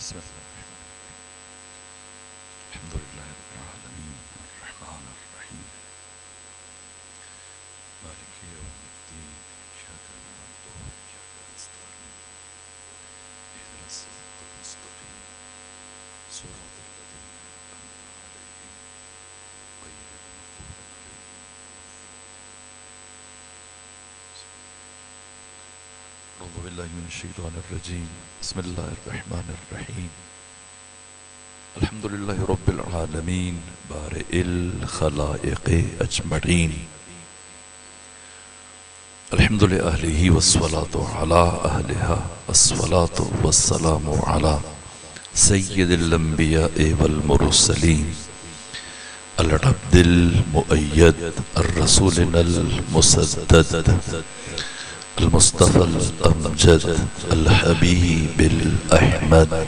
بسم الله الحمد لله رب العالمين الرحمن الرحيم مالك يوم الدين إياك نعبد وإياك نستعين اهدنا الصراط المستقيم صراط الذين أنعمت عليهم غير المغضوب عليهم أعوذ بالله من الشيطان الرجيم بسم الله الرحمن الرحيم الحمد لله رب العالمين بارئ الخلائق أجمعين الحمد لأهله والصلاة على أهلها الصلاة والسلام على سيد الأنبياء والمرسلين العبد المؤيد الرسولنا المسدد المصطفى الأمجد الحبيب الأحمد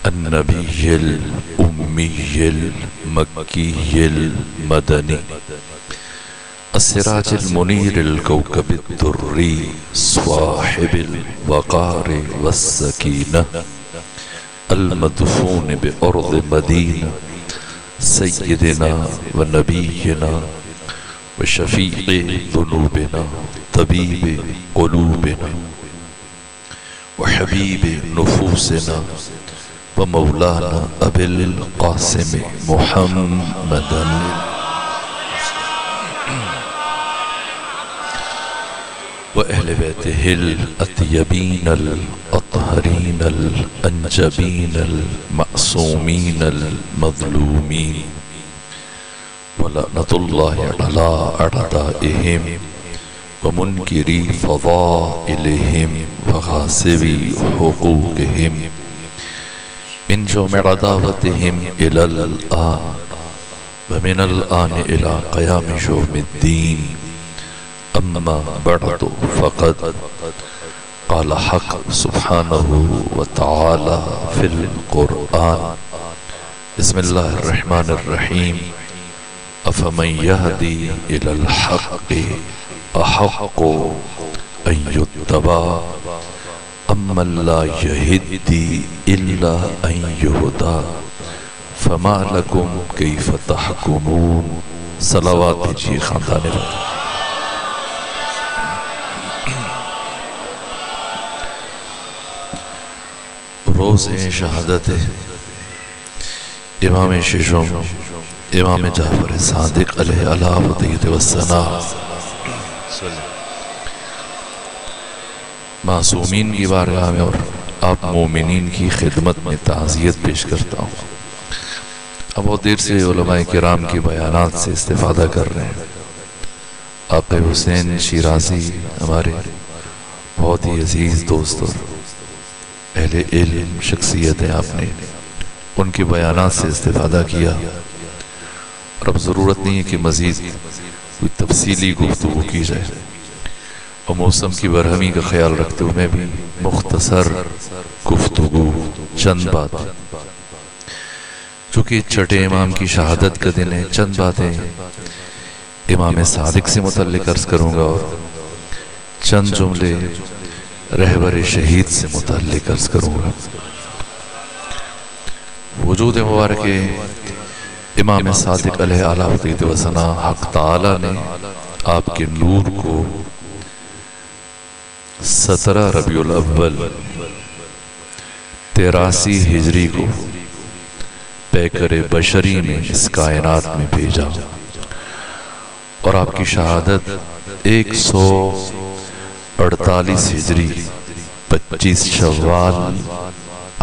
النبي الأمي المكي المدني السراج المنير الكوكب الدري صاحب الوقار والسكينة المدفون بأرض مدينة سيدنا ونبينا وشفيع ذنوبنا طبيب قلوبنا وحبيب نفوسنا ومولانا أبي القاسم محمدا وأهل بيته الأطيبين الأطهرين الأنجبين المعصومين المظلومين ولعنة الله على أعدائهم ومنكري فضائلهم وغاصبي حقوقهم من جمع عداوتهم إلى الآن ومن الآن إلى قيام يوم الدين أما بعد فقد قال حق سبحانه وتعالى في القرآن بسم الله الرحمن الرحيم أفمن يهدي إلى الحق أحق أن يتبع أمن لا يهدي إلا أن يهدى فما لكم كيف تحكمون صلوات جی خاندان روز شہادت امام ششم امام جعفر صادق علیہ الصلوۃ والسلام معصومین کی بارگاہ میں اور آپ مومنین کی خدمت میں تعزیت پیش کرتا ہوں. اب بہت دیر سے علماء کرام کی بیانات سے استفادہ کر رہے ہیں. آقا حسین شیرازی ہمارے بہت ہی عزیز دوست اور اہل علم شخصیت ہیں. آپ نے ان کے بیانات سے استفادہ کیا اور اب ضرورت نہیں ہے کہ مزید کوئی تفصیلی گفتگو کی جائے. اور موسم کی برہمی کا خیال رکھتے ہوئے میں بھی مختصر گفتگو چند بات چونکہ چھٹے امام کی شہادت کا دن ہے چند باتیں امام صادق سے متعلق عرض کروں گا اور چند جملے رہبر شہید سے متعلق عرض کروں گا. وجود مبارک امام صادق علیہ السلام حق تعالی نے آپ کے نور کو 17 ربیع الاول 83 ہجری کو پیکر بشری میں اس کائنات میں بھیجا اور آپ کی شہادت 148 ہجری 25 شوال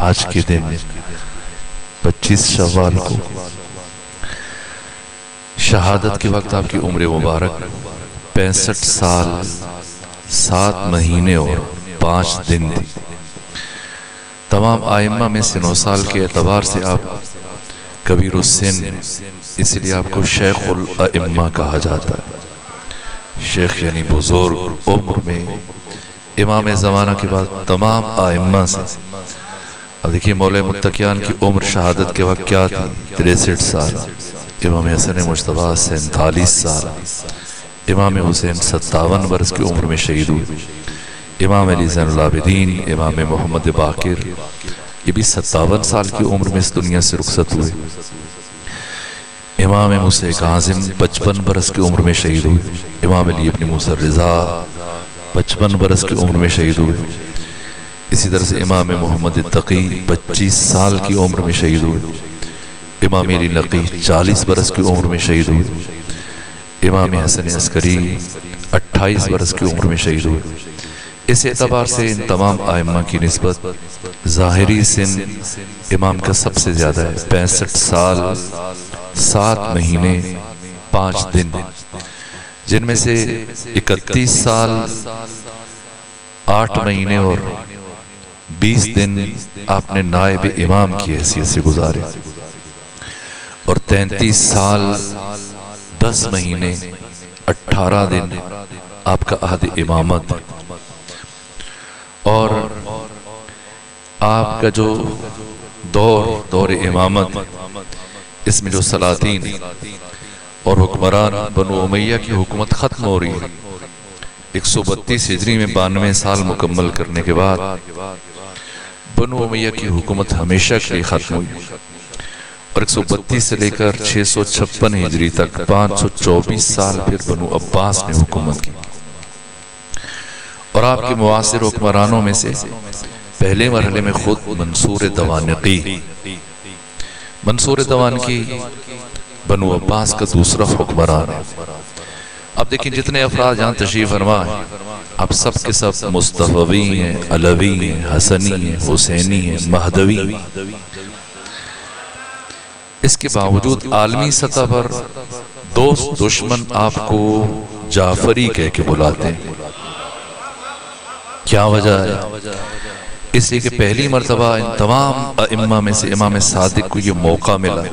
آج کے دن 25 شوال کو شہادت کے وقت آپ کی عمر مبارک 65 سال 7 مہینے اور 5 دن تھی. تمام آئمہ میں سن و سال کے اعتبار سے آپ کبیر السن اس لیے آپ کو شیخ الائمہ کہا جاتا ہے. شیخ یعنی بزرگ عمر میں امام زمانہ کے بعد تمام آئمہ سے. اب دیکھیے مولا متقیان کی عمر شہادت کے وقت کیا تھی 63 سال. امام حسن مجتبیٰ 47 سال. امام حسین 57 برس کی عمر میں شہید ہوئے. امام علی زین العابدین، امام محمد باقر یہ بھی 57 سال کی عمر میں اس دنیا سے رخصت ہوئے۔ امام موسیٰ کاظم 55 برس کی عمر میں شہید ہوئے۔ امام علی ابن موسیٰ رضا 55 برس کی عمر میں شہید ہوئے۔ اسی طرح سے امام محمد تقی 25 سال کی عمر میں شہید ہوئے۔ امام علی نقی 40 برس کی عمر میں شہید ہوئے۔ امام حسن عسکری 28 برس کی عمر میں شہید ہوئے۔ اس اعتبار سے ان تمام ائمہ کی نسبت ظاہری سن امام کا سب سے زیادہ ہے، 65 سال 7 مہینے 5 دن، جن میں سے 31 سال 8 مہینے اور 20 دن آپ نے نائب امام کی حیثیت سے گزارے، اور 33 سال 10 مہینے 18 دن آپ کا عہد امامت، اور آپ کا جو دور امامت، اس میں جو سلاطین اور حکمران بنو امیہ کی حکومت ختم ہو رہی ہے، 132 ہجری میں 92 سال مکمل کرنے کے بعد بنو امیہ کی حکومت ہمیشہ کے لیے ختم ہوئی، اور 132 سے لے کر 656 ہجری تک 524 سال پھر بنو عباس نے حکومت کی۔ اور آپ کے معاصر حکمرانوں میں سے پہلے مرحلے میں خود منصور دوانقی بنو عباس کا دوسرا حکمران ہے۔ اب دیکھیں جتنے افراد جہاں تشریف فرما ہیں، اب سب کے سب مصطفی ہیں، علوی ہیں، حسنی ہیں، حسینی ہیں، مہدوی ہیں۔ اس کے باوجود عالمی سطح پر دوست دشمن آپ کو جعفری کہہ کے بلاتے ہیں۔ کیا وجہ ہے؟ اس لیے کہ پہلی مرتبہ ان تمام ائمہ میں سے امام صادق کو یہ موقع ملا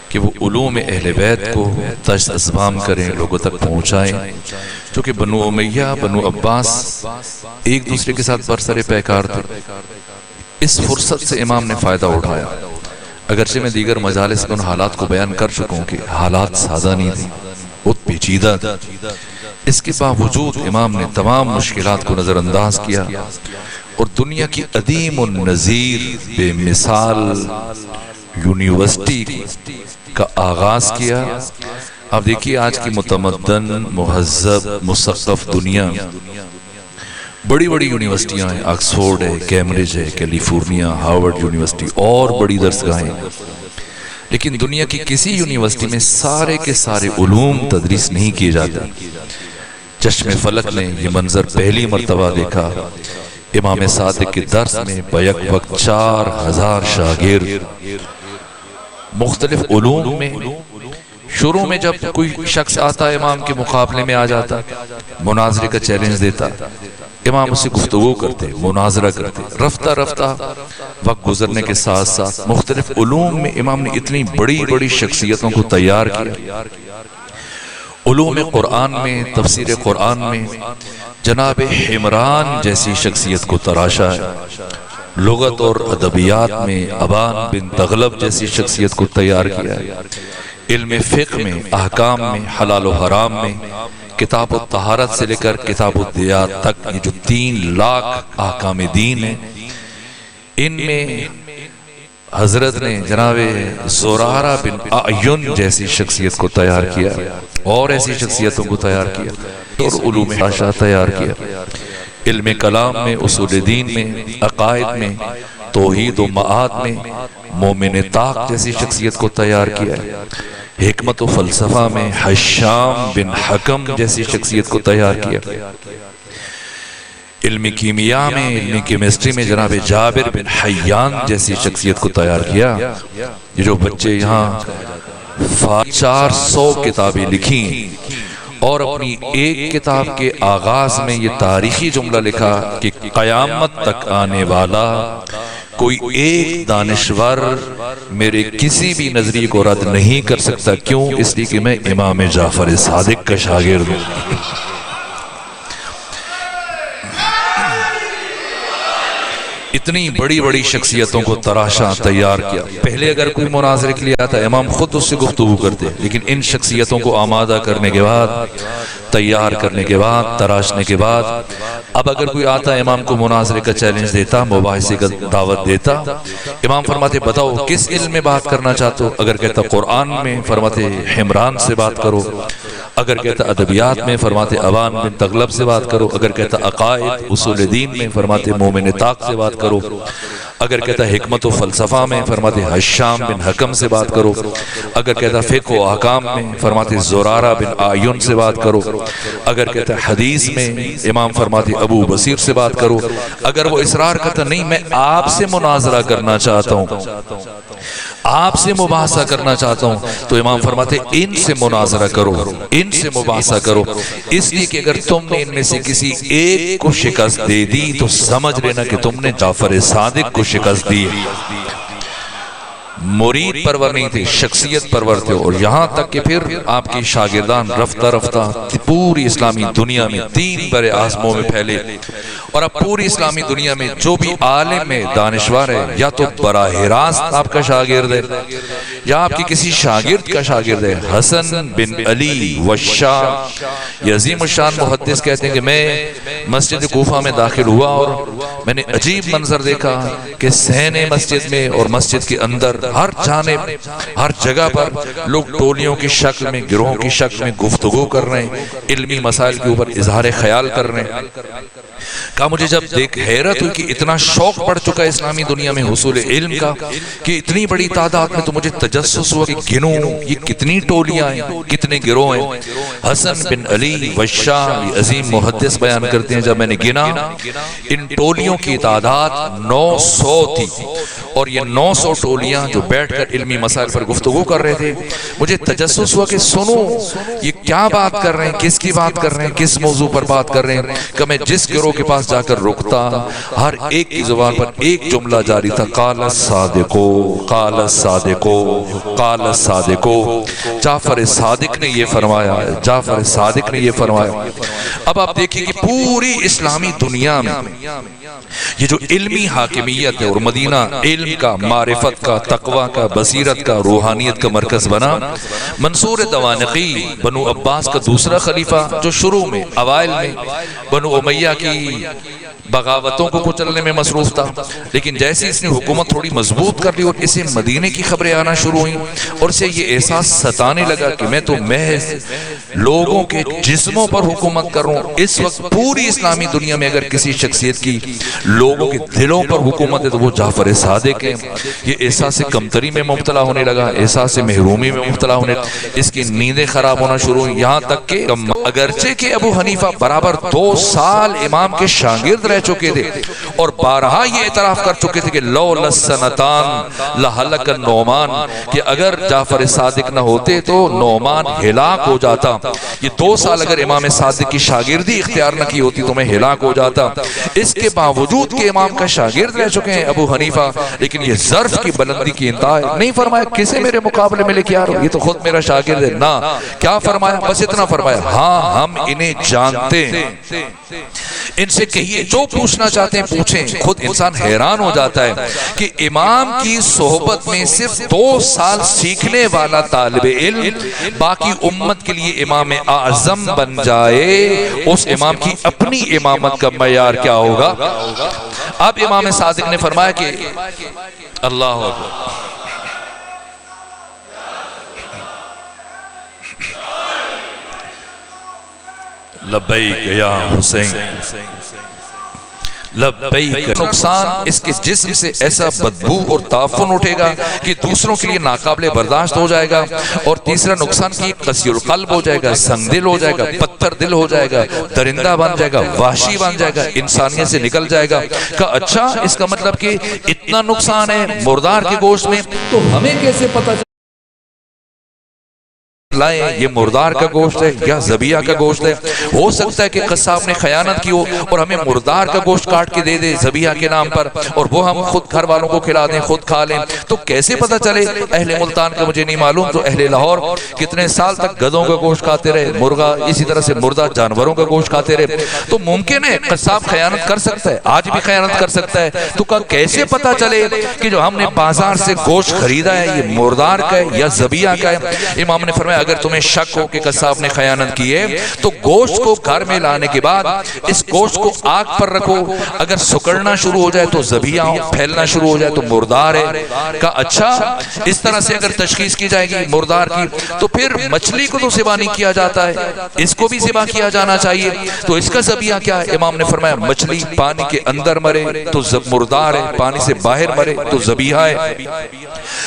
کہ وہ علوم اہل بیت کو تشت اسبام کریں، لوگوں تک پہنچائیں، چونکہ بنو امیہ بنو عباس ایک دوسرے کے ساتھ برسر پیکار تھے۔ اس فرصت سے امام نے فائدہ اٹھایا، اگرچہ میں دیگر مجالس میں ان حالات کو بیان کر چکا ہوں کہ حالات سادہ نہیں تھے، بہت پیچیدہ تھے۔ اس کے باوجود امام نے تمام مشکلات کو نظر انداز کیا اور دنیا کی عدیم النظیر بے مثال یونیورسٹی کا آغاز کیا۔ اب دیکھیے آج کی متمدن مہذب مثقف دنیا، بڑی بڑی یونیورسٹیاں ہیں، آکسفورڈ ہے، کیمبرج ہے، کیلیفورنیا، ہارورڈ یونیورسٹی اور بڑی درسگاہیں، لیکن دنیا کی کسی یونیورسٹی میں سارے کے سارے علوم تدریس نہیں کیے جاتے۔ چشم فلک نے یہ منظر پہلی مرتبہ دیکھا، امام صادق کے درس میں بیک وقت 4000 شاگرد مختلف علوم میں۔ شروع میں جب کوئی شخص آتا امام کے مقابلے میں آ جاتا، مناظرے کا چیلنج دیتا، امام اسے گفتگو کرتے، مناظرہ کرتے۔ رفتہ رفتہ وقت گزرنے کے ساتھ ساتھ مختلف علوم میں امام نے اتنی بڑی بڑی شخصیتوں کو تیار کیا۔ علوم قرآن میں، تفسیر قرآن میں جناب حمران جیسی شخصیت کو تراشا ہے، لغت اور ادبیات میں ابان بن تغلب جیسی شخصیت کو تیار کیا ہے، علم فقہ میں، احکام میں، حلال و حرام میں، کتاب الطہارت سے لے کر کتاب الدیات تک یہ جو 3 لاکھ احکام دین ہیں، ان میں حضرت نے جناب زرارہ بن اعین جیسی شخصیت کو تیار کیا اور ایسی شخصیتوں کو تیار کیا اور علوم حاشا تیار کیا۔ علم کلام میں، اصول دین میں، عقائد میں، توحید و معاد میں مومن طاق جیسی شخصیت کو تیار کیا، حکمت و فلسفہ میں حشام بن حکم جیسی شخصیت کو تیار کیا، علم کیمیا میں، علم کیمسٹری میں جناب جابر بن حیان جیسی شخصیت کو تیار کیا۔ یہ جو بچے یہاں 400 کتابیں لکھی اور اپنی ایک کتاب کے آغاز میں یہ تاریخی جملہ لکھا کہ قیامت تک آنے والا کوئی ایک دانشور میرے کسی بھی نظریے کو رد نہیں کر سکتا۔ کیوں؟ اس لیے کہ میں امام جعفر صادق کا شاگرد ہوں۔ اتنی بڑی بڑی شخصیتوں کو تراشا، تیار کیا۔ پہلے اگر کوئی مناظرے کے لیے آتا امام خود اس سے گفتگو کرتے، لیکن ان شخصیتوں کو آمادہ کرنے کے بعد، تیار کرنے کے بعد، تراشنے کے بعد، اب اگر کوئی آتا امام کو مناظرے کا چیلنج دیتا، مباحثے کا دعوت دیتا، امام فرماتے بتاؤ کس علم میں بات کرنا چاہتے ہو؟ اگر کہتا قرآن میں، فرماتے حمران سے بات کرو۔ اگر کہتا ادبیات میں، فرماتے ابان بن تغلب سے بات کرو۔ اگر کہتا عقائد اصول دین میں، فرماتے مومن طاق سے بات کرو۔ اگر کہتا حکمت و فلسفہ میں، فرماتے حشام بن حکم سے بات کرو۔ اگر کہتا فقہ و احکام میں، فرماتے زرارہ بن اعین سے بات کرو۔ اگر کہتا حدیث میں، امام فرماتے ابو بصیر سے بات کرو۔ اگر وہ اصرار کرتا نہیں میں آپ سے مناظرہ کرنا چاہتا ہوں، آپ سے مباحثہ کرنا چاہتا ہوں، تو امام فرماتے ان سے مناظرہ کرو، ان سے مباحثہ کرو، اس لیے کہ اگر تم نے ان میں سے کسی ایک کو شکست دے دی تو سمجھ لینا کہ تم نے جعفر صادق کو شکست دی۔ مرید پرور نہیں تھے، شخصیت پرور تھے، اور یہاں تک کہ پھر آپ کی شاگردان رفتہ رفتہ پوری اسلامی دنیا میں 3 بر اعظموں میں پھیلے، اور اب پوری اسلامی دنیا میں جو بھی عالم ہے، دانشور ہے، یا تو براہ راست آپ کا شاگرد ہے یا آپ کی کسی شاگرد کا شاگرد ہے۔ حسن بن علی وشاہ یہ عظیم الشان محدث کہتے ہیں کہ میں مسجد کوفہ میں داخل ہوا اور میں نے عجیب منظر دیکھا کہ صحن مسجد میں اور مسجد کے اندر ہر جانب، ہر جگہ پر لوگ ٹولیوں کی شکل میں، گروہوں کی شکل میں گفتگو کر رہے ہیں، علمی مسائل کے اوپر اظہار خیال کر رہے ہیں۔ کہا مجھے جب دیکھ حیرت ہوئی کہ اتنا شوق پڑ چکا ہے اسلامی دنیا میں حصول علم کا کہ اتنی بڑی تعداد میں، تو مجھے تجسس ہوا کہ گنوں یہ کتنی ٹولیاں ہیں، کتنے گروہ ہیں۔ حسن بن علی وشاہ یہ عظیم محدث بیان کرتے ہیں جب میں نے گنا ان ٹولیوں کی تعداد 900 تھی، اور یہ 900 ٹولیاں جو بیٹھ کر علمی مسائل پر گفتگو کر رہے تھے، مجھے تجسس ہوا کہ سنو یہ کیا بات کر رہے ہیں، کس کی بات کر رہے ہیں، کس موضوع پر بات کر رہے ہیں۔ کہ میں جس گروہ کے پاس جا کر رکتا، ہر ایک کی زبان پر ایک جملہ جاری تھا، قال الصادقو، قال الصادقو، قال الصادقو، جعفر صادق نے یہ فرمایا، جعفر صادق نے یہ فرمایا۔ اب آپ دیکھیں کہ پوری اسلامی دنیا میں یہ جو علمی حاکمیت ہے، اور مدینہ علم کا، معرفت کا، تقوی کا، بصیرت کا، روحانیت کا مرکز بنا۔ منصور دوانقی بنو عباس کا دوسرا خلیفہ، جو شروع میں اوائل میں بنو امیہ کی بغاوتوں کو کچلنے میں مصروف تھا، لیکن جیسے اس نے حکومت تھوڑی مضبوط کر لی اور اسے مدینے کی خبریں آنا شروع ہوئیں، اور اسے یہ احساس ستانے لگا کہ میں تو محض لوگوں کے جسموں پر حکومت کر رہا ہوں۔ اس وقت پوری اسلامی دنیا میں اگر کسی شخصیت کی لوگوں کے دلوں پر حکومت ہے تو وہ جعفر صادق ہے۔ یہ احساس کمتری میں مبتلا ہونے لگا، احساس محرومی میں مبتلا ہونے لگا، اس کی نیندیں خراب ہونا شروع ہوئی، یہاں تک کہ اگرچہ کہ ابو حنیفہ برابر 2 سال امام کے شاگرد رہ چکے تھے اور بارہا یہ اعتراف کر چکے تھے کہ لولا السنتان لہلک النعمان، کہ اگر جعفر صادق نہ ہوتے تو نعمان ہلاک ہو جاتا۔ یہ 2 سال اگر امام صادق کی شاگردی اختیار نہ کی ہوتی تو میں ہلاک ہو جاتا۔ اس کے باوجود کہ امام کا شاگرد رہ چکے ہیں ابو حنیفہ، لیکن یہ ظرف کی بلندی کی انتہا نہیں فرمایا کسے میرے مقابلے میں لے کے آ رہا ہو، یہ تو خود میرا شاگرد ہے، نہ کیا فرمایا، بس اتنا فرمایا ہاں ہم انہیں جانتے ہیں، ان سے کہیے جو پوچھنا چاہتے ہیں پوچھیں۔ خود انسان حیران ہو جاتا ہے کہ امام کی صحبت میں صرف 2 سال سیکھنے والا طالب علم باقی امت کے لیے امام اعظم بن جائے، اس امام کی اپنی امامت کا معیار کیا ہوگا۔ اب امام صادق نے فرمایا کہ اللہ اکبر، لبیک یا حسین، لبیک۔ نقصان اس کے جسم سے ایسا بدبو اور تعفن اٹھے گا کہ دوسروں کے لیے ناقابل برداشت ہو جائے گا، اور تیسرا نقصان کی قسی القلب ہو جائے گا، سنگ دل ہو جائے گا، پتھر دل ہو جائے گا، درندہ بن جائے گا، وحشی بن جائے گا، انسانیت سے نکل جائے گا۔ کہ اچھا اس کا مطلب کہ اتنا نقصان ہے مردار کے گوشت میں، تو ہمیں کیسے پتہ لائیں یہ مردار کا گوشت ہے یا ذبیحہ کا گوشت ہے. ہو سکتا ہے کہ قصاب نے خیانت کی ہو اور ہمیں مردار کا گوشت کاٹ کے دے دے ذبیحہ کے نام پر, اور وہ ہم خود گھر والوں کو کھلا دیں, خود کھا لیں. تو کیسے پتہ چلے؟ اہل ملتان کا مجھے نہیں معلوم, تو اہل لاہور کتنے سال تک گدھوں کا گوشت کھاتے رہے, مرغا اسی طرح سے مردہ جانوروں کا گوشت کھاتے رہے. تو ممکن ہے قصاب خیانت کر سکتا ہے, آج بھی خیانت کر سکتا ہے. تو کیسے پتہ چلے کہ جو ہم نے بازار سے گوشت خریدا ہے یہ مردار کا ہے یا ذبیحہ کا ہے؟ امام نے فرمایا اگر تمہیں شک ہو کہ قصاب نے خیانت کی ہے تو گوشت کو گھر میں لانے کے بعد اس گوشت کو آگ پر رکھو, اگر سکڑنا شروع ہو جائے تو ذبیحہ, پھیلنا شروع ہو جائے تو مردار ہے. کا اچھا اس طرح سے اگر تشخیص کی جائے گی مردار کی, تو پھر مچھلی کو تو ذبح نہیں کیا جاتا ہے, اس کو بھی ذبح کیا جانا چاہیے. تو اس کا ذبیحہ کیا ہے؟ امام نے فرمایا مچھلی پانی کے اندر مرے تو مردار ہے, پانی سے باہر مرے تو ذبیحہ ہے.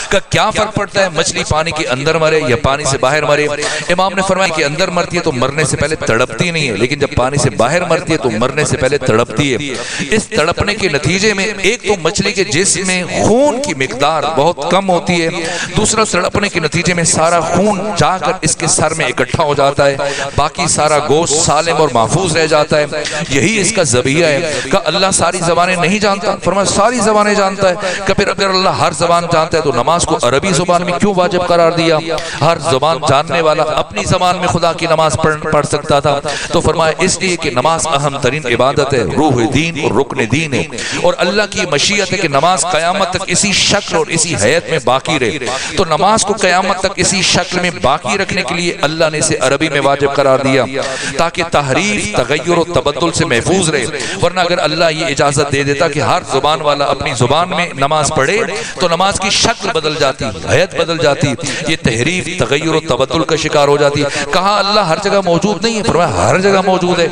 کا کیا فرق پڑتا ہے مچھلی پانی کے اندر مرے یا پانی سے باہر مرے؟ امام نے فرمایا کہ اندر مرتی ہے تو مرنے سے پہلے تڑپتی نہیں ہے, لیکن جب پانی سے باہر مرتی ہے تو مرنے سے پہلے تڑپتی ہے. اس تڑپنے کے نتیجے میں ایک تو مچھلی کے جسم میں خون کی مقدار بہت کم ہوتی ہے, دوسرا تڑپنے کے نتیجے میں سارا خون جا کر اس کے سر میں اکٹھا ہو جاتا ہے, باقی سارا گوشت سالم اور محفوظ رہ جاتا ہے. یہی اس کا ذبیحہ ہے. کہ اللہ ساری زبانیں نہیں جانتا؟ فرمایا ساری زبانیں جانتا ہے. کہ پھر اگر اللہ ہر زبان جانتا ہے تو نماز کو عربی زبان میں کیوں واجب قرار دیا؟ ہر زبان جاننے والا اپنی زبان میں خدا کی نماز پڑھ سکتا تھا. تو فرمایا اس لیے کہ نماز اہم ترین عبادت ہے, روح دین اور رکن دین ہے, اور اللہ کی مشیت ہے کہ نماز قیامت تک اسی شکل اور اسی حیت میں باقی رہے. تو نماز کو قیامت تک اسی شکل میں باقی رکھنے کے لیے اللہ نے اسے عربی میں واجب قرار دیا تاکہ تحریف, تغیر و تبدل سے محفوظ رہے. ورنہ اگر اللہ یہ اجازت دے دیتا کہ ہر زبان والا اپنی زبان میں نماز پڑھے تو نماز کی شکل بدل جاتی, حیت بدل جاتی, یہ تحریف, تغیر و تبدل کا شکار ہو جاتی. کہا اللہ ہر جگہ موجود نہیں ہے؟ فرمایا ہر جگہ موجود ہے.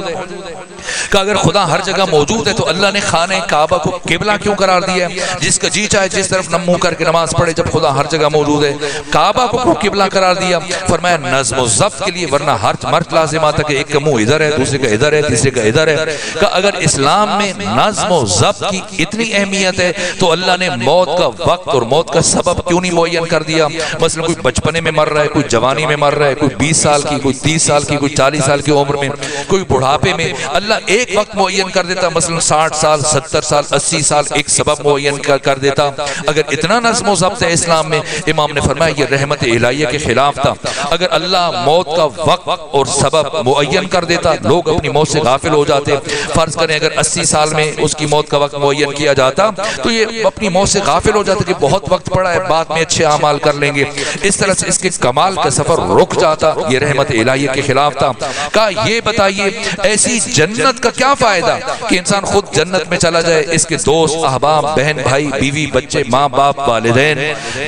کہ اگر خدا ہر جگہ موجود ہے تو اللہ نے خانہ کعبہ کو قبلہ کیوں قرار دیا ہے؟ جس کا جی چاہے جس طرف منہ کر کے نماز پڑھے, جب خدا ہر جگہ موجود ہے. کعبہ کو قبلہ قرار دیا؟ فرمایا نظم و ضبط کے لیے, ورنہ ہر مرد لازم آتا کہ ایک کا منہ ادھر ہے, دوسرے کا ادھر ہے, تیسرے کا ادھر ہے. کہ اگر اسلام میں نظم و ضبط کی اتنی اہمیت ہے تو اللہ نے موت کا وقت اور موت کا سبب کیوں نہیں معین کر دیا؟ مثلا کوئی بچپنے میں مر رہا ہے, کوئی جوانی میں مر رہا ہے, کوئی 20 سال کی, کوئی 30 سال کی, کوئی 40 سال کی عمر میں, کوئی بڑھاپے میں. اللہ ایک وقت معین کر دیتا, مثلا 60 سال, 70 سال, 80 سال, ایک سبب معین کر دیتا. اگر اتنا نظم و ضبط ہے اسلام میں, امام نے فرمایا یہ رحمت الہیہ کے خلاف تھا. اگر اللہ موت کا وقت اور سبب معین کر دیتا, لوگ اپنی موت سے غافل ہو جاتے. فرض کریں اگر 80 سال میں اس کی موت کا وقت معین کیا جاتا تو یہ اپنی موت سے غافل ہو جاتا کہ بہت وقت پڑا ہے, بعد میں اچھے اعمال کر لیں گے. اس طرح سے اس کے کمال کا سفر رک جاتا. یہ رحمت الہیہ کے خلاف تھا. کہا یہ بتائیے ایسی جنت کا کیا فائدہ کہ انسان خود جنت میں چلا جائے, اس کے دوست, احباب, بہن, بھائی, بیوی, بچے, ماں باپ, والدین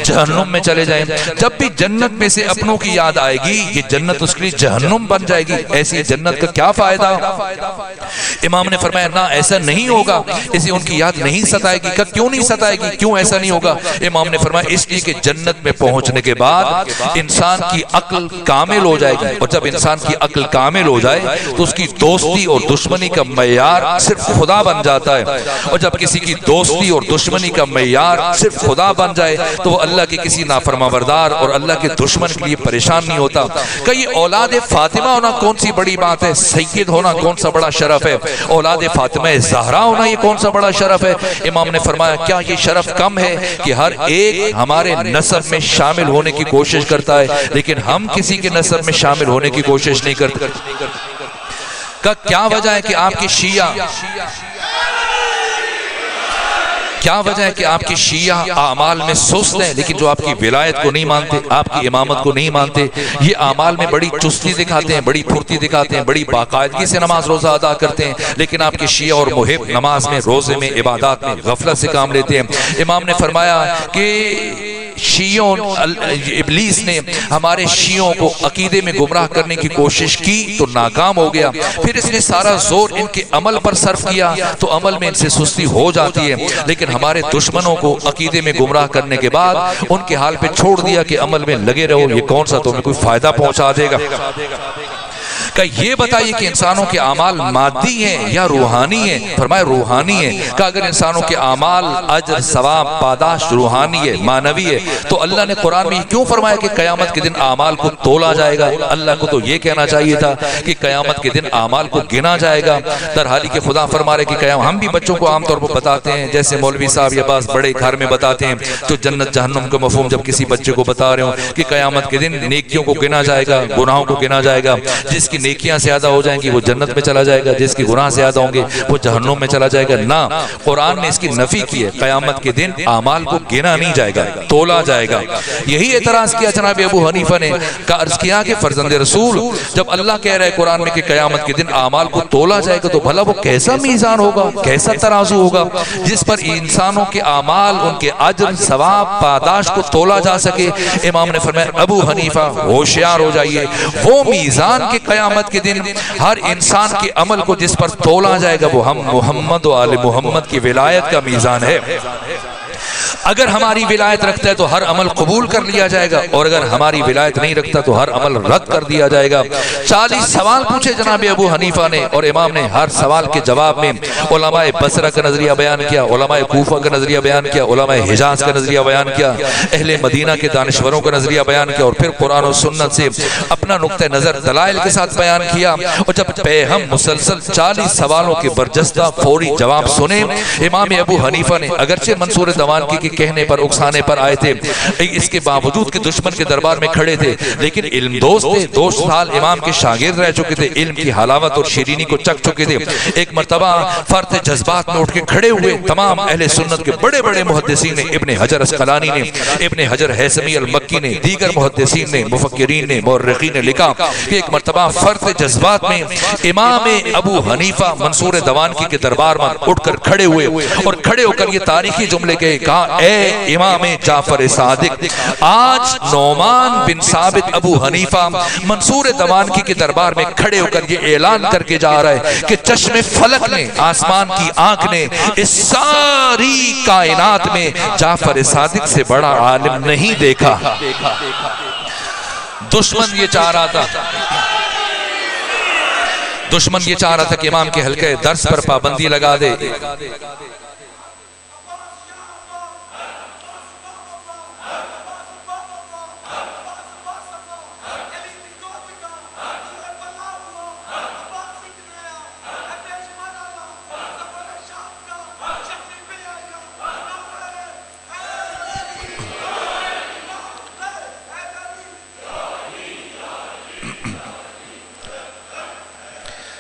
جہنم میں چلے جائیں. جب بھی جنت میں سے اپنوں کی یاد آئے گی یہ جنت اس کے لیے جہنم بن جائے گی. ایسی جنت کا کیا فائدہ؟ امام نے فرمایا نہ ایسا نہیں ہوگا, اسے ان کی یاد نہیں ستائے گی. کیوں نہیں ستائے گی؟ کیوں ایسا نہیں ہوگا؟ امام نے فرمایا اس لیے کہ جنت میں پہنچنے کے بعد انسان کی عقل کامل ہو جائے گی, اور جب انسان کی عقل کامل ہو جائے تو اس کی دوستی اور دشمنی کا معیار صرف خدا بن جاتا ہے. اور جب کسی کی دوستی اور دشمنی کا معیار صرف خدا بن جائے تو وہ اللہ کے کسی نافرما بردار اور اللہ کے دشمن کے لیے پریشان نہیں ہوتا. کہ یہ اولاد فاطمہ ہونا کون سی بڑی بات ہے, سید ہونا کون سا بڑا شرف ہے, اولاد فاطمہ زہرا ہونا یہ کون سا بڑا شرف ہے؟ امام نے فرمایا کیا یہ شرف کم ہے کہ ہر ایک ہمارے نسب میں شامل ہونے کی کوشش کرتا ہے لیکن ہم کسی کے نسب میں شامل ہونے کی کوشش نہیں کرتے. کا کیا وجہ ہے کہ آپ کی شیعہ اعمال میں سست ہیں لیکن جو آپ کی ولایت کو نہیں مانتے, آپ کی امامت کو نہیں مانتے, یہ اعمال میں بڑی چستی دکھاتے ہیں, بڑی پھرتی دکھاتے ہیں, بڑی باقاعدگی سے نماز روزہ ادا کرتے ہیں, لیکن آپ کے شیعہ اور محب نماز میں, روزے میں, عبادات میں غفلت سے کام لیتے ہیں. امام نے فرمایا کہ شیعوں, ابلیس نے ہمارے شیعوں کو عقیدے میں گمراہ کرنے کی کوشش کی تو ناکام ہو گیا. پھر اس نے سارا زور ان کے عمل پر صرف کیا تو عمل میں ان سے سستی ہو جاتی ہے, لیکن ہمارے دشمنوں کو عقیدے میں گمراہ کرنے کے بعد ان کے حال پہ چھوڑ دیا کہ عمل میں لگے رہو, یہ کون سا تمہیں کوئی فائدہ پہنچا دے گا. کہ یہ بتائیے کہ انسانوں کے اعمال مادی ہیں یا روحانی ہیں؟ فرمایا روحانی ہیں۔ کہ اگر انسانوں کے اعمال اجر ثواب پاداش روحانی ہے معنوی ہے تو اللہ نے قرآن میں کیوں فرمایا کہ قیامت کے دن اعمال کو تولا جائے گا؟ اللہ کو تو یہ کہنا چاہیے تھا کہ قیامت کے دن اعمال کو گنا جائے گا، در حالی کہ خدا فرما رہے کہ قیامت ہم بھی بچوں کو عام طور پر بتاتے ہیں، جیسے مولوی صاحب یا بعض بڑے گھر میں بتاتے ہیں جو جنت جہنم کا مفہوم جب کسی بچے کو بتا رہے ہوں کہ قیامت کے دن نیکیوں کو گنا جائے گا، گناہوں کو گنا جائے گا، جس کی نیکیاں زیادہ ہو جائیں گی وہ جنت میں چلا جائے گا، جس کی گناہ زیادہ ہوں گے وہ جہنم میں چلا جائے گا۔ نہ، قرآن نے اس کی نفی کی ہے، قیامت کے دن اعمال کو گنا نہیں جائے گا، تولا جائے گا۔ یہی اعتراض کیا جناب ابو حنیفہ نے، عرض کیا کہ فرزند رسول جب اللہ کہہ رہا ہے قرآن میں کہ قیامت کے دن اعمال کو تولا جائے گا تو بھلا وہ کیسا میزان ہوگا، کیسا ترازو ہوگا جس پر انسانوں کے اعمال، ان کے اجر ثواب پاداش کو تولا جا سکے؟ امام نے فرمایا ابو حنیفہ ہوشیار ہو جائیے، وہ میزان کے قیامت کے دن ہر انسان کے عمل کو جس پر تولا جائے گا وہ ہم محمد و آل محمد کی ولایت کا میزان ہے۔ اگر ہماری ولایت رکھتا ہے تو ہر عمل قبول کر لیا جائے گا، اور اگر ہماری ولایت نہیں رکھتا تو ہر عمل رد کر دیا جائے گا۔ 40 سوال پوچھے جناب ابو حنیفہ نے، اور امام نے ہر سوال کے جواب میں علماء بصرہ کا نظریہ بیان کیا، علماء کوفہ کا نظریہ بیان کیا، علماء حجاز کا نظریہ بیان کیا، اہل مدینہ کے دانشوروں کا نظریہ بیان کیا، اور پھر قرآن و سنت سے اپنا نقطہ نظر دلائل کے ساتھ بیان کیا۔ اور جب ہم مسلسل 40 سوالوں کے برجستہ فوری جواب سنے، امام ابو حنیفہ نے اگرچہ منصور دوانکی کے کہنے پر اکسانے پر آئے تھے، اس کے باوجود کہ دشمن کے دربار میں کھڑے تھے، لیکن علم دوست تھے، 2 سال امام کے شاگرد رہ چکے تھے، علم کی حلاوت اور شیرینی کو چکھ چکے تھے۔ ایک مرتبہ فرط جذبات میں اٹھ کے کھڑے ہوئے، تمام اہل سنت کے بڑے بڑے محدثین نے، ابن حجر اسقلانی نے، ابن حجر حیثمی المکی نے، دیگر محدثین نے، مفکرین نے، مورخین نے لکھا کہ ایک مرتبہ فرط جذبات میں امام ابو حنیفہ منصور دوانکی کے دربار میں اٹھ کر کھڑے ہوئے، اور کھڑے ہو کر یہ تاریخی جملے کہا اے امام جعفر صادق، آج نعمان بن ثابت ابو حنیفہ منصور دوانکی کے دربار میں کھڑے ہو کر یہ اعلان کر کے جا رہا ہے کہ چشم فلک نے، آسمان کی آنکھ نے، اس ساری کائنات میں جعفر صادق سے بڑا عالم نہیں دیکھا۔ دشمن یہ چاہ رہا تھا، دشمن یہ چاہ رہا تھا کہ امام کے حلقے درس پر پابندی لگا دے۔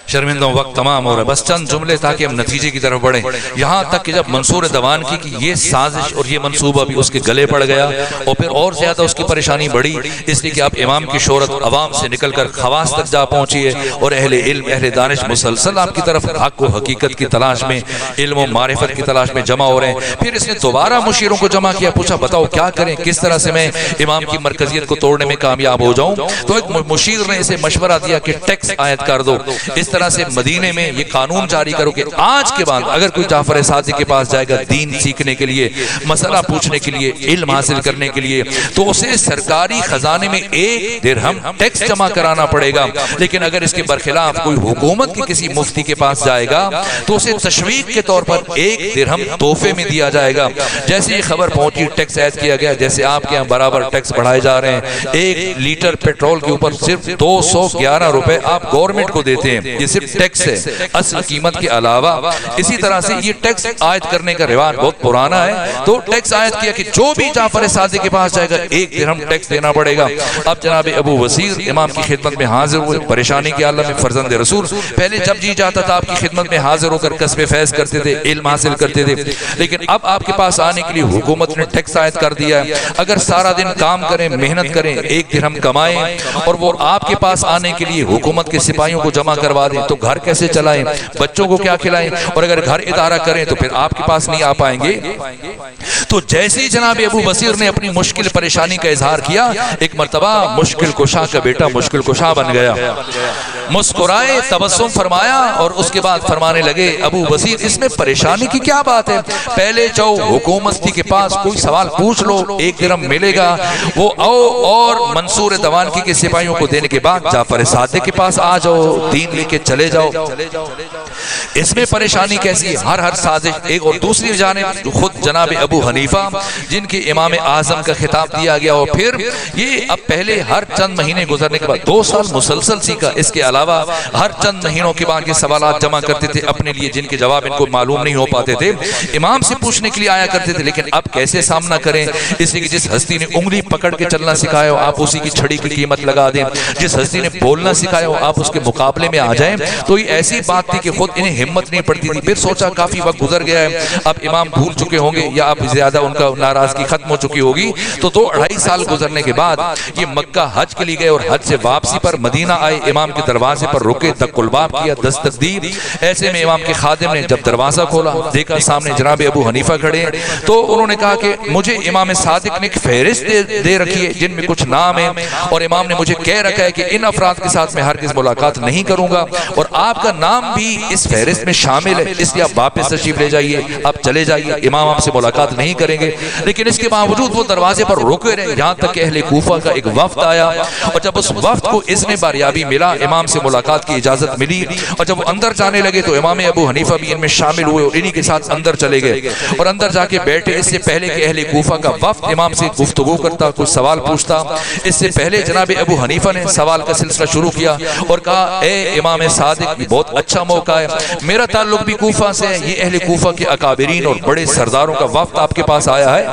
شرمندہ وقت تمام ہو رہا ہے، بس چند جملے تاکہ ہم نتیجے کی طرف بڑھیں۔ یہاں تک کہ جب منصور دوانکی کی یہ سازش اور یہ منصوبہ بھی اس کے گلے پڑ گیا، اور پھر اور زیادہ اس کی پریشانی بڑھی، اس لیے کہ اب امام کی شہرت عوام سے نکل کر خواص تک جا پہنچی ہے، اور اہل علم اہل دانش مسلسل آپ کی طرف حق و حقیقت کی تلاش میں، علم و معرفت کی تلاش میں جمع ہو رہے ہیں۔ پھر اس نے دوبارہ مشیروں کو جمع کیا، پوچھا بتاؤ کیا کریں، کس طرح سے میں امام کی مرکزیت کو توڑنے میں کامیاب ہو جاؤں؟ تو ایک مشیر نے اسے مشورہ دیا کہ ٹیکس عائد کر دو، اس طرح سے مدینے میں یہ قانون جاری کرو کہ آج کے بعد اگر کوئی جعفر صادق کے پاس جائے گا دین سیکھنے کے لیے، مسئلہ پوچھنے کے لیے، علم حاصل کرنے کے لیے، تو اسے سرکاری خزانے میں 1 درہم ٹیکس جمع کرانا پڑے گا، لیکن اگر اس کے برخلاف کوئی حکومت کے کسی مفتی کے پاس جائے گا تو اسے تشویق کے طور پر 1 درہم تحفے میں دیا جائے گا۔ جیسے یہ خبر پہنچی ٹیکس عائد کیا گیا، جیسے آپ کے یہاں برابر ٹیکس بڑھائے جا رہے ہیں، 1 لیٹر پیٹرول کے اوپر صرف 211 روپے آپ گورنمنٹ کو دیتے ہیں، یہ صرف ٹیکس ہے، اصل قیمت کے علاوہ۔ اسی طرح سے یہ ٹیکس عائد کرنے کا رواج بہت پرانا ہے، تو ٹیکس عائد کیا کہ جو بھی جعفر صادق کے پاس جائے گا 1 درہم ٹیکس دینا پڑے گا۔ اب جناب ابو وزیر امام کی خدمت میں حاضر ہوئے، پریشانی کے عالم میں فرزند رسول، پہلے جب جی جاتا تھا آپ کی خدمت میں حاضر ہو کر کسب فیض کرتے تھے، علم حاصل کرتے تھے، لیکن اب آپ کے پاس آنے کے لیے حکومت نے ٹیکس عائد کر دیا ہے۔ اگر سارا دن کام کریں، محنت کریں، 1 درہم کمائیں، اور وہ آپ کے پاس آنے کے لیے حکومت کے سپاہیوں کو جمع کروا دیں، تو گھر کیسے چلائیں، بچوں کو کیا کھلائیں، اور اگر گھر ادارہ کریں تو پھر آپ کے پاس نہیں آ پائیں گے۔ تو جیسے ہی جناب ابو بصیر نے اپنی مشکل پریشانی کا اظہار کیا، ایک مرتبہ مشکل کشا کا بیٹا مشکل کشا بن گیا، مسکرائے، تبسم فرمایا، اور اس کے بعد فرمانے لگے ابو بصیر اس میں پریشانی کی کیا بات ہے، پہلے جاؤ حکومت کے پاس کوئی سوال پوچھ لو، 1 درہم ملے گا، وہ آؤ اور منصور دوانکی کے سپاہیوں کو دینے کے بعد جعفر صادق کے پاس آ جاؤ، دین لے کے چلے جاؤ، اس میں پریشانی کیسی؟ ہر سازش ایک، اور دوسری جانب خود جناب ابو حنیفہ جن کے امام اعظم کا خطاب دیا گیا، اور پھر یہ اب پہلے ہر چند مہینے گزرنے کے بعد 2 سال مسلسل سیکھا، اس کے علاوہ ہر چند مہینوں کے بعد یہ سوالات جمع کرتے تھے اپنے لیے جن کے جواب ان کو معلوم نہیں ہو پاتے تھے، امام سے پوچھنے کے لیے آیا کرتے تھے، لیکن اب کیسے سامنا کریں، اس لیے کہ جس ہستی نے انگلی پکڑ کے چلنا سکھایا ہو آپ اسی کی چھڑی کی قیمت لگا دیں، جس ہستی نے بولنا سکھایا ہو آپ اس کے مقابلے میں آ جائیں، تو یہ ایسی بات تھی کہ خود انہیں ہمت نہیں پڑتی تھی۔ پھر سوچا کافی وقت گزر گیا ہے، اب امام بھول چکے ہوں گے یا اب زیادہ ان کا ناراضگی ختم ہو چکی ہوگی، تو 2-2.5 سال گزرنے کے بعد یہ مکہ حج کے لیے گئے، اور حج سے واپسی پر مدینہ آئے، امام کے دروازے پر رکے، دق الباب کیا، دستک دی، ایسے میں امام کے خادم نے جب دروازہ کھولا دیکھا سامنے جناب ابو حنیفہ کھڑے، تو انہوں نے کہا کہ مجھے امام صادق نے ایک فہرست دے رکھی ہے جن میں کچھ نام ہیں، اور امام نے مجھے کہہ رکھا ہے کہ ان افراد کے ساتھ میں ہرگز ملاقات نہیں کروں گا، اور آپ کا نام بھی اس فہرست میں شامل ہے، اس لیے آپ واپس تشریف لے جائیے، آپ چلے جائیے، امام آپ سے ملاقات نہیں کریں گے۔ لیکن اس کے باوجود وہ دروازے پر رکے رہے، یہاں تک کہ اہل کوفہ کا ایک وفد آیا، اور جب اس وفد کو اذن باریابی ملا، امام سے ملاقات کی اجازت ملی، اور جب وہ اندر جانے لگے تو امام ابو حنیفہ بھی ان میں شامل ہوئے اور انہی کے ساتھ اندر چلے گئے، اور اندر جا کے بیٹھے۔ اس سے پہلے کہ اہل کوفہ کا وفد امام سے گفتگو کرتا، کچھ سوال پوچھتا، اس سے پہلے جناب ابو حنیفہ نے سوال کا سلسلہ شروع کیا اور کہا اے امام صادق، یہ بہت اچھا موقع ہے، میرا تعلق بھی کوفہ سے ہے، یہ اہل کوفہ کے اکابرین اور بڑے سرداروں کا وفد آپ کے پاس آیا ہے،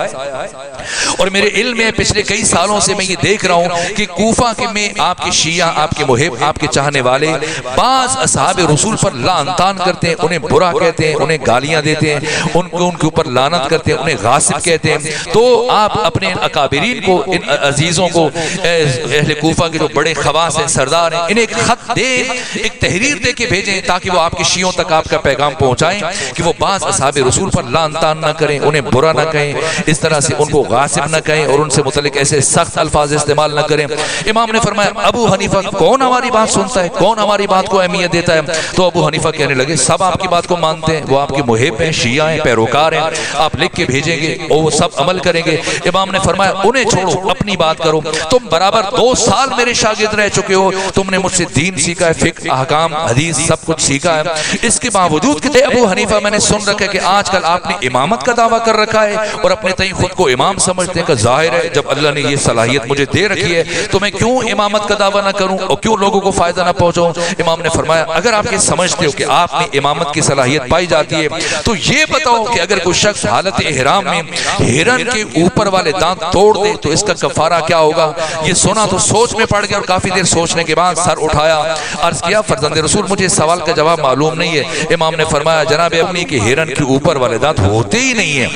اور میرے علم میں پچھلے کئی سالوں سے میں یہ دیکھ رہا ہوں کہ کوفہ میں آپ کے شیعہ، آپ کے محب، آپ کے چاہنے والے بعض اصحاب رسول پر لعن طعن کرتے ہیں، انہیں برا کہتے ہیں، انہیں گالیاں دیتے ہیں، ان کے اوپر لعنت کرتے ہیں، انہیں غاصب کہتے ہیں۔ تو آپ اپنے اکابرین کو، ان عزیزوں کو، اہل کوفہ کے جو بڑے خواص ہیں، سردار ہیں، انہیں ایک خط دیں، ایک تحریر دے کے بھیجیں تاکہ وہ آپ کے شیعوں تک آپ کا پیغام پہنچائیں کہ وہ بعض اصحاب رسول پر لعن طعن نہ کریں، انہیں برا نہ کہیں، اس طرح سے ان کو غاصب نہ کہیں، اور ان سے متعلق ایسے سخت الفاظ استعمال نہ کریں۔ امام نے فرمایا ابو حنیفہ کون ہماری بات سنتا ہے، کون ہماری بات کو اہمیت دیتا ہے؟ تو ابو حنیفہ کہنے لگے سب آپ کی بات کو مانتے ہیں، وہ آپ کے محب ہیں، شیعہ ہیں، پیروکار ہیں، آپ لکھ کے بھیجیں گے اور وہ سب عمل کریں گے۔ امام نے فرمایا انہیں چھوڑو، اپنی بات کرو، تم برابر 2 سال میرے شاگرد رہ چکے ہو، تم نے مجھ سے دین سیکھا ہے، فقہ، احکام، حدیث سب کچھ سیکھا ہے، اس کے باوجود کہ ابو حنیفہ میں نے سن رکھا ہے کہ آج کل آپ نے امامت کا دعویٰ کر رکھا ہے اور اپنے تئیں خود کو امام سمجھتے ہیں، کہ ظاہر ہے جب اللہ نے یہ صلاحیت مجھے دے رکھی ہے تو میں کیوں امامت کا دعویٰ نہ کروں اور کیوں لوگوں کو فائدہ نہ پہنچاؤں؟ امام نے فرمایا اگر آپ یہ سمجھتے ہو کہ آپ میں امامت کی صلاحیت پائی جاتی ہے تو یہ بتاؤ کہ اگر کوئی شخص حالت احرام میں ہرن کے اوپر والے دانت توڑ دے تو اس کا کفارہ کیا ہوگا؟ یہ سنا تو سوچ میں پڑ گیا اور کافی دیر سوچنے کے بعد سر اٹھایا، عرض کیا فرزند رسول مجھے اس سوال کا جواب معلوم نہیں ہے۔ امام نے فرمایا جناب اپنی کہ ہرن کے اوپر والے دانت ہوتے ہی نہیں ہیں،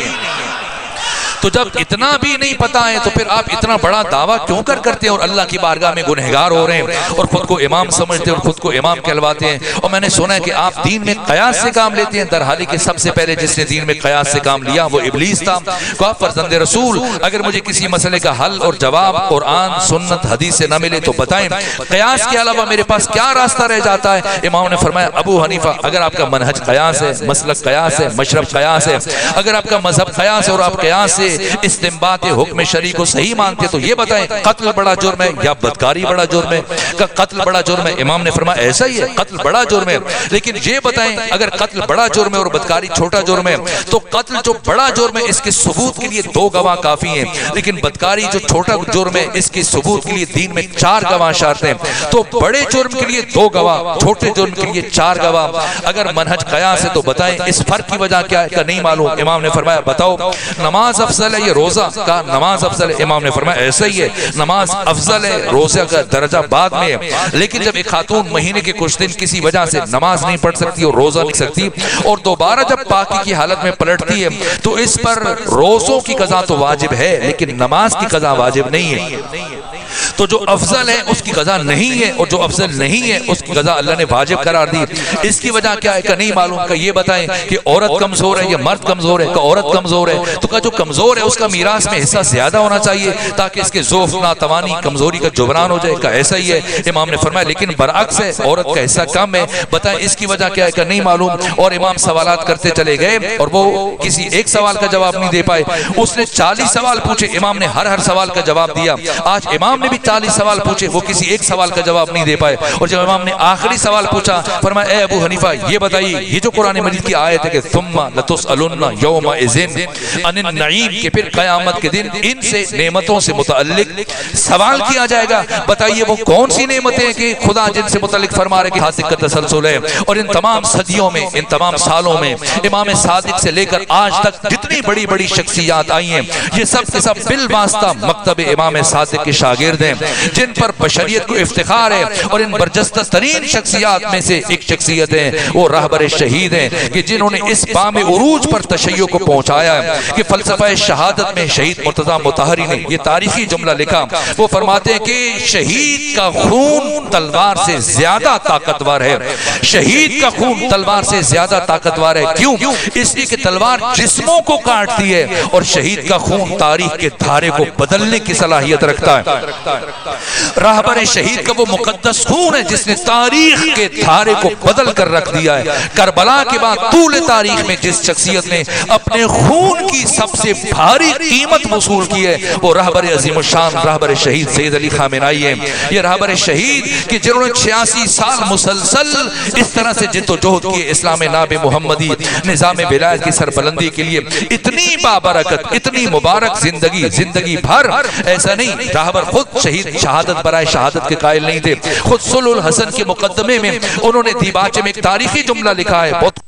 تو جب اتنا بھی نہیں پتا ہے تو پھر آپ اتنا بڑا دعویٰ کیوں کرتے ہیں اور اللہ کی بارگاہ میں گنہگار ہو رہے ہیں اور خود کو امام سمجھتے ہیں اور خود کو امام کہلواتے ہیں؟ اور میں نے سنا ہے کہ آپ دین میں قیاس سے کام لیتے ہیں، درحالی کہ سب سے پہلے جس نے دین میں قیاس سے کام لیا وہ ابلیس تھا۔ کہا فرزند رسول اگر مجھے کسی مسئلے کا حل اور جواب قرآن سنت حدیث سے نہ ملے تو بتائیں، قیاس کے علاوہ میرے پاس کیا راستہ رہ جاتا ہے؟ امام نے فرمایا ابو حنیفہ اگر آپ کا منہج قیاس ہے، مسلک قیاس ہے، مشرب قیاس ہے، اگر آپ کا مذہب قیاس ہے اور آپ قیاس سے استنباط حکم شرعی کو صحیح مانتے تو یہ بتائیں قتل بڑا جرم ہے یا بدکاری بڑا جرم ہے؟ کہ قتل بڑا جرم ہے۔ امام نے فرمایا ایسا ہی ہے، قتل بڑا جرم ہے، لیکن یہ بتائیں اگر قتل بڑا جرم ہے اور بدکاری چھوٹا جرم ہے تو قتل جو بڑا جرم ہے اس کے ثبوت کے لیے 2 گواہ کافی ہیں، لیکن بدکاری جو چھوٹا جرم ہے اس کے ثبوت کے لیے دین میں 4 گواہ شرط ہیں۔ تو بڑے جرم کے لیے 2 گواہ، چھوٹے جرم کے لیے 4 گواہ۔ اگر منہج قیاس ہے تو بتائیں اس فرق کی وجہ کیا ہے؟ کہ نہیں معلوم۔ امام نے فرمایا بتاؤ نماز افضل ہے یہ روزہ؟ کا نماز افضل ہے۔ امام نے فرمایا ایسا ہی ہے، نماز افضل ہے، روزہ کا درجہ بعد میں ہے، لیکن جب ایک خاتون مہینے کے کچھ دن کسی وجہ سے نماز نہیں پڑھ سکتی اور روزہ نہیں سکتی اور دوبارہ جب پاکی کی حالت میں پلٹتی ہے تو اس پر روزوں کی قضا تو واجب ہے لیکن نماز کی قضا واجب نہیں ہے۔ تو جو افضل ہے اس کی غذا نہیں ہے، اور جو افضل نہیں ہے اس کی غذا اللہ نے واجب قرار دی۔ اس کی وجہ کیا ہے کہ نہیں معلوم، کہ یہ بتائیں کہ عورت کمزور ہے یا مرد کمزور ہے، کہ عورت کمزور ہے تو کہ جو کمزور ہے اس کا میراث میں حصہ زیادہ ہونا چاہیے تاکہ اس کے ضعف، ناتوانی، کمزوری کا جبران ہو جائے، کہ ایسا ہی ہے۔ امام نے فرمایا لیکن برعکس ہے، عورت کا حصہ کم ہے، بتائیں اس کی وجہ کیا ہے، کہ نہیں معلوم۔ اور امام سوالات کرتے چلے گئے اور وہ کسی ایک سوال کا جواب نہیں دے پائے، اس نے 40 سوال پوچھے، امام نے ہر سوال کا جواب دیا۔ آج امام نے بھی 40 سوال پوچھے، وہ کسی ایک سوال کا جواب نہیں دے پائے، اور جب امام نے آخری سوال پوچھا فرمایا اے ابو حنیفہ یہ بتائیے، یہ جو قرآن مجید کی آیت ہے کہ ثم لتسألن یومئذ عن النعیم، کہ پھر قیامت کے دن ان سے نعمتوں سے متعلق سوال کیا جائے گا، بتائیے وہ کون سی نعمتیں کہ خدا جن سے متعلق فرما رہے کہ صادق کا تسلسل ہے۔ اور ان تمام صدیوں میں، ان تمام سالوں میں امام صادق سے لے کر آج تک جتنی بڑی بڑی شخصیات آئی ہیں یہ سب کے سب بالواسطہ مکتب امام صادق کے شاگرد ہیں، جن پر بشریت کو افتخار ہے۔ اور ان برجستہ ترین شخصیات میں سے ایک شخصیت ہے وہ راہبر شہید ہیں، کہ جنہوں نے اس بام عروج پر تشیع کو پہنچایا ہے، کہ فلسفہ شہادت میں شہید مرتضیٰ مطہری نے یہ تاریخی جملہ لکھا، وہ فرماتے ہیں کہ شہید کا خون تلوار سے زیادہ طاقتور ہے، شہید کا خون تلوار سے زیادہ طاقتور ہے۔ کیوں؟ اس لیے کہ تلوار جسموں کو کاٹتی ہے اور شہید کا خون تاریخ کے دھارے کو بدلنے کی صلاحیت رکھتا ہے۔ راہبر شہید کا وہ مقدس خون ہے جس نے تاریخ کے دھارے کو بدل کر رکھ دیا ہے۔ کربلا کے بعد طول تاریخ میں جس شخصیت نے اپنے خون کی سب سے بھاری قیمت وصول کی ہے وہ راہبر عظیم الشان راہبر شہید سید علی خامنائی ہے۔ یہ راہبر شہید کہ جنہوں نے 86 سال مسلسل اس طرح سے جد و جہد کیے اسلام ناب محمدی نظام ولایت کی سربلندی کے لیے، اتنی بابرکت، اتنی مبارک زندگی بھر ایسا نہیں، راہبر خود شہید شہادت برائے شہادت کے قائل نہیں تھے، خود صلح الحسن کے مقدمے میں انہوں نے دیباچے میں ایک تاریخی جملہ لکھا ہے، بہت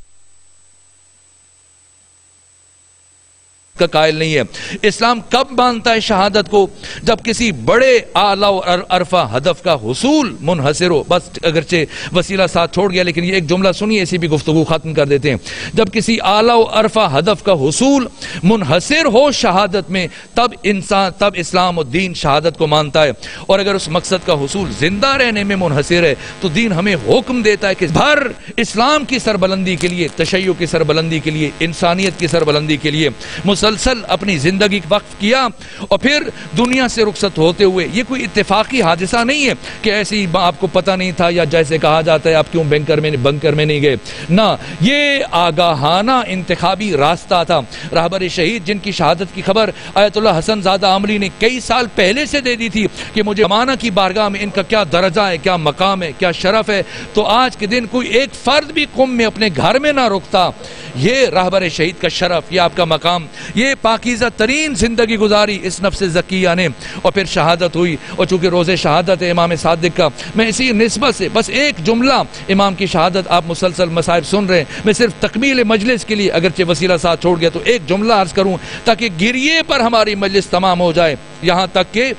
کا قائل نہیں ہے۔ اسلام کب مانتا ہے شہادت کو؟ جب کسی بڑے اعلیٰ اور عرفہ ہدف کا حصول منحصر ہو، بس اگرچہ وسیلہ ساتھ چھوڑ گیا لیکن یہ ایک جملہ سنیے، اسی بھی گفتگو ختم کر دیتے ہیں۔ جب کسی اعلیٰ و عرفہ ہدف کا حصول منحصر ہو شہادت میں، تب اسلام و دین شہادت کو مانتا ہے۔ اور اگر اس مقصد کا حصول زندہ رہنے میں منحصر ہے تو دین ہمیں حکم دیتا ہے کہ بھر اسلام کی سربلندی کے لیے، تشیع کی سربلندی کے لیے، انسانیت کی سربلندی کے لیے مسلسل اپنی زندگی وقف کیا، اور پھر دنیا سے رخصت ہوتے ہوئے، یہ کوئی اتفاقی حادثہ نہیں ہے کہ ایسی آپ کو پتہ نہیں تھا، یا جیسے کہا جاتا ہے آپ کیوں بنکر میں نہیں گئے، نہ، یہ آگاہانہ انتخابی راستہ تھا۔ راہبر شہید جن کی شہادت کی خبر آیت اللہ حسن زادہ عمری نے کئی سال پہلے سے دے دی تھی کہ مجھے زمانہ کی بارگاہ میں ان کا کیا درجہ ہے، کیا مقام ہے، کیا شرف ہے، تو آج کے دن کوئی ایک فرد بھی قم میں اپنے گھر میں نہ رکتا۔ یہ راہبر شہید کا شرف، یہ آپ کا مقام، یہ پاکیزہ ترین زندگی گزاری اس نفس زکیہ نے، اور پھر شہادت ہوئی۔ اور چونکہ روز شہادت ہے امام صادق کا، میں اسی نسبت سے بس ایک جملہ امام کی شہادت، آپ مسلسل مصائب سن رہے ہیں، میں صرف تکمیل مجلس کے لیے اگرچہ وسیلہ ساتھ چھوڑ گیا تو ایک جملہ عرض کروں تاکہ گریے پر ہماری مجلس تمام ہو جائے۔ یہاں تک کہ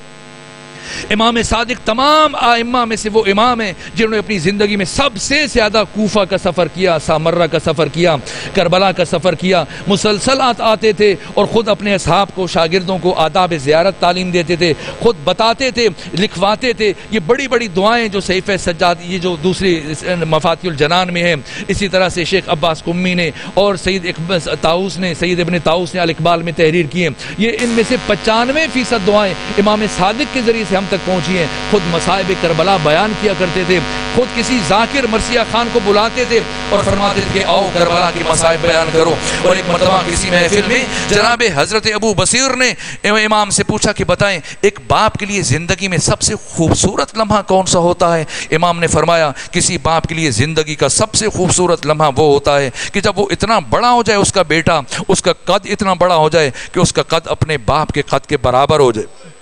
امام صادق تمام ائمہ میں سے وہ امام ہیں جنہوں نے اپنی زندگی میں سب سے زیادہ کوفہ کا سفر کیا، سامرہ کا سفر کیا، کربلا کا سفر کیا، مسلسل آتے تھے اور خود اپنے اصحاب کو، شاگردوں کو آداب زیارت تعلیم دیتے تھے، خود بتاتے تھے، لکھواتے تھے۔ یہ بڑی بڑی دعائیں جو صحیفہ سجاد، یہ جو دوسری مفاتیح الجنان میں ہیں، اسی طرح سے شیخ عباس قمی نے اور سید ابن طاؤس نے الاقبال میں تحریر کی ہیں، یہ ان میں سے 95% دعائیں امام صادق کے ذریعے سے ہم تک پہنچی ہیں۔ خود مصائب کربلا بیان کیا کرتے تھے، خود کسی ذاکر مرثیہ خان کو بلاتے تھے اور فرماتے تھے کہ آؤ کربلا کی مصائب بیان کرو۔ اور ایک مرتبہ کسی محفل میں جناب حضرت ابو بصیر نے امام سے پوچھا کہ بتائیں ایک باپ کے لیے زندگی میں سب سے خوبصورت لمحہ کون سا ہوتا ہے؟ امام نے فرمایا کسی باپ کے لیے زندگی کا سب سے خوبصورت لمحہ وہ ہوتا ہے کہ جب وہ اتنا بڑا ہو جائے، اس کا بیٹا، اس کا قد اتنا بڑا ہو جائے کہ اس کا قد اپنے باپ کے قد کے برابر ہو جائے۔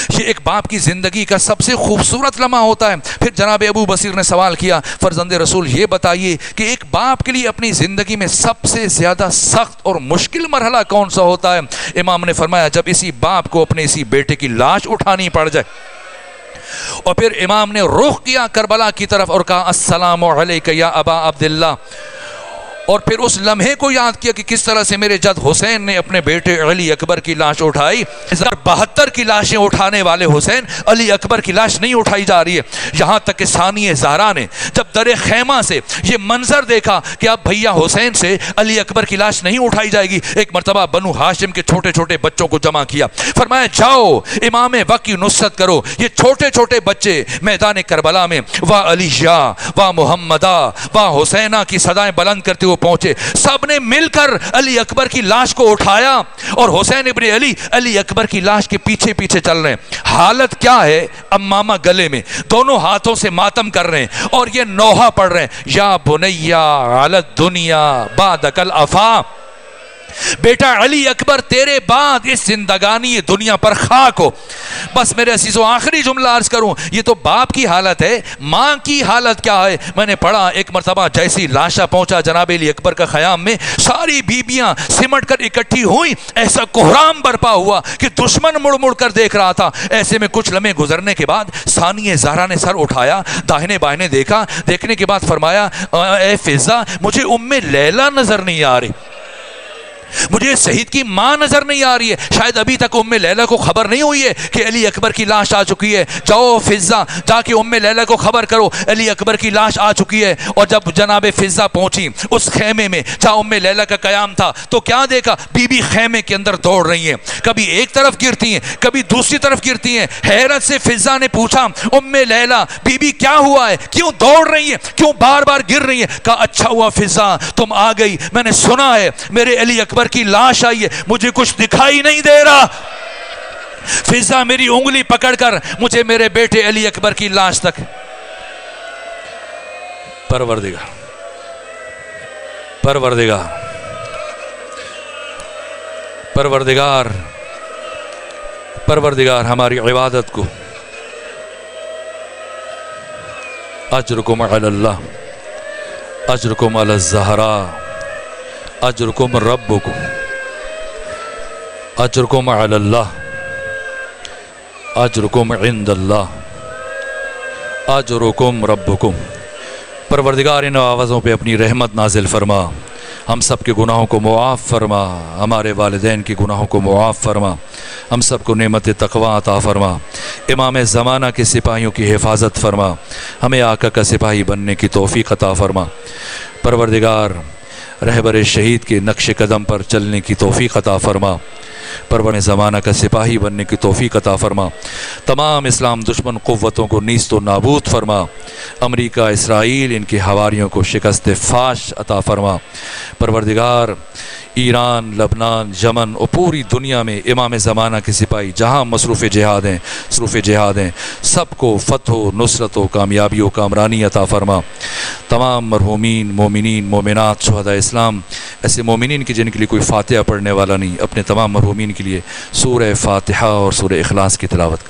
یہ ایک باپ کی زندگی کا سب سے خوبصورت لمحہ ہوتا ہے۔ پھر جناب ابو بصیر نے سوال کیا، فرزند رسول یہ بتائیے کہ ایک باپ کے لیے اپنی زندگی میں سب سے زیادہ سخت اور مشکل مرحلہ کون سا ہوتا ہے؟ امام نے فرمایا جب اسی باپ کو اپنے اسی بیٹے کی لاش اٹھانی پڑ جائے۔ اور پھر امام نے رخ کیا کربلا کی طرف اور کہا السلام علیک یا ابا عبداللہ، اور پھر اس لمحے کو یاد کیا کہ کس طرح سے میرے جد حسین نے اپنے بیٹے علی اکبر کی لاش اٹھائی. 72 کی لاشیں اٹھانے والے حسین علی اکبر کی لاش نہیں اٹھائی جا رہی ہے. یہاں تک کہ ثانیہ زہرا نے جب در خیمہ سے یہ منظر دیکھا کہ اب بھیا حسین سے علی اکبر کی لاش نہیں اٹھائی جائے گی، ایک مرتبہ بنو ہاشم کے چھوٹے چھوٹے بچوں کو جمع کیا، فرمایا جاؤ امام وقت کی نصرت کرو. یہ چھوٹے چھوٹے بچے میدان کربلا میں واہ علیہ واہ محمدہ واہ حسینہ کی صدائیں بلند کرتے ہوئے پہنچے. سب نے مل کر علی اکبر کی لاش کو اٹھایا اور حسین ابن علی اکبر کی لاش کے پیچھے پیچھے چل رہے ہیں. حالت کیا ہے؟ امامہ گلے میں، دونوں ہاتھوں سے ماتم کر رہے ہیں اور یہ نوحہ پڑھ رہے ہیں، یا بنیا علی الدنیا بعدک الافا، بیٹا علی اکبر تیرے بعد اس زندگانی دنیا پر خاک ہو. بس میرے عزیزو آخری جملہ عرض کروں، یہ تو باپ کی حالت ہے، ماں کی حالت کیا ہے؟ میں نے پڑھا ایک مرتبہ جیسی لاشا پہنچا جناب علی اکبر کا خیام میں، ساری بیبیاں سمٹ کر اکٹھی ہوئیں، ایسا کوہرام برپا ہوا کہ دشمن مڑ مڑ کر دیکھ رہا تھا. ایسے میں کچھ لمحے گزرنے کے بعد ثانیہ زہرا نے سر اٹھایا، داہنے بائنے دیکھا، دیکھنے کے بعد فرمایا اے فضہ مجھے ام لیلہ نظر نہیں آ رہی، مجھے شہید کی ماں نظر نہیں آ رہی ہے. شاید ابھی تک ام لیلہ کو خبر نہیں ہوئی ہے کہ علی اکبر کی لاش آ چکی ہے. جاؤ فضہ جا کے ام لیلہ کو خبر کرو علی اکبر کی لاش آ چکی ہے. اور جب جناب فضہ پہنچی اس خیمے میں جہاں ام لیلہ کا قیام تھا تو کیا دیکھا؟ بی بی خیمے کے اندر دوڑ رہی ہیں، کبھی ایک طرف گرتی ہیں کبھی دوسری طرف گرتی ہیں. حیرت سے فضہ نے پوچھا ام لیلہ بی بی کیا ہوا ہے، کیوں دوڑ رہی ہیں، کیوں بار بار گر رہی ہیں؟ کہا اچھا ہوا فضہ تم آ گئی، میں نے سنا ہے میرے علی اکبر کی لاش آئی ہے، مجھے کچھ دکھائی نہیں دے رہا. فضہ میری انگلی پکڑ کر مجھے میرے بیٹے علی اکبر کی لاش تک. پروردگار پروردگار پروردگار پروردگار ہماری عبادت کو اجرکم علی اللہ، اجرکم علی الزہراء، اجرکم ربکم، اجرکم علی اللہ، اجرکم عند اللہ، اجرکم ربکم. پروردگار ان آوازوں پہ اپنی رحمت نازل فرما، ہم سب کے گناہوں کو معاف فرما، ہمارے والدین کے گناہوں کو معاف فرما، ہم سب کو نعمت تقوی عطا فرما، امام زمانہ کے سپاہیوں کی حفاظت فرما، ہمیں آقا کا سپاہی بننے کی توفیق عطا فرما. پروردگار رہبر شہید کے نقش قدم پر چلنے کی توفیق عطا فرما، پرور زمانہ کا سپاہی بننے کی توفیق عطا فرما. تمام اسلام دشمن قوتوں کو نیست و نابود فرما، امریکہ اسرائیل ان کے حواریوں کو شکست فاش عطا فرما. پروردگار ایران، لبنان، یمن اور پوری دنیا میں امام زمانہ کے سپاہی جہاں مصروف جہاد ہیں سب کو فتح و نصرت و کامیابی و کامرانی عطا فرما. تمام مرحومین مومنین مومنات شہداء اسلام، ایسے مومنین کی جن کے لیے کوئی فاتحہ پڑھنے والا نہیں، اپنے تمام مرحومین کے لیے سورہ فاتحہ اور سورہ اخلاص کی تلاوت